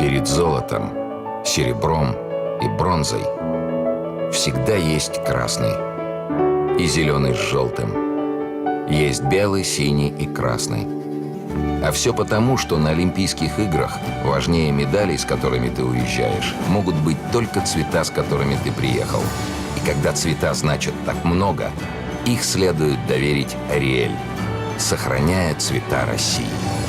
Перед золотом, серебром и бронзой всегда есть красный и зеленый с желтым. Есть белый, синий и красный. А все потому, что на Олимпийских играх важнее медалей, с которыми ты уезжаешь, могут быть только цвета, с которыми ты приехал. И когда цвета значат так много, их следует доверить Ариэль, сохраняя цвета России.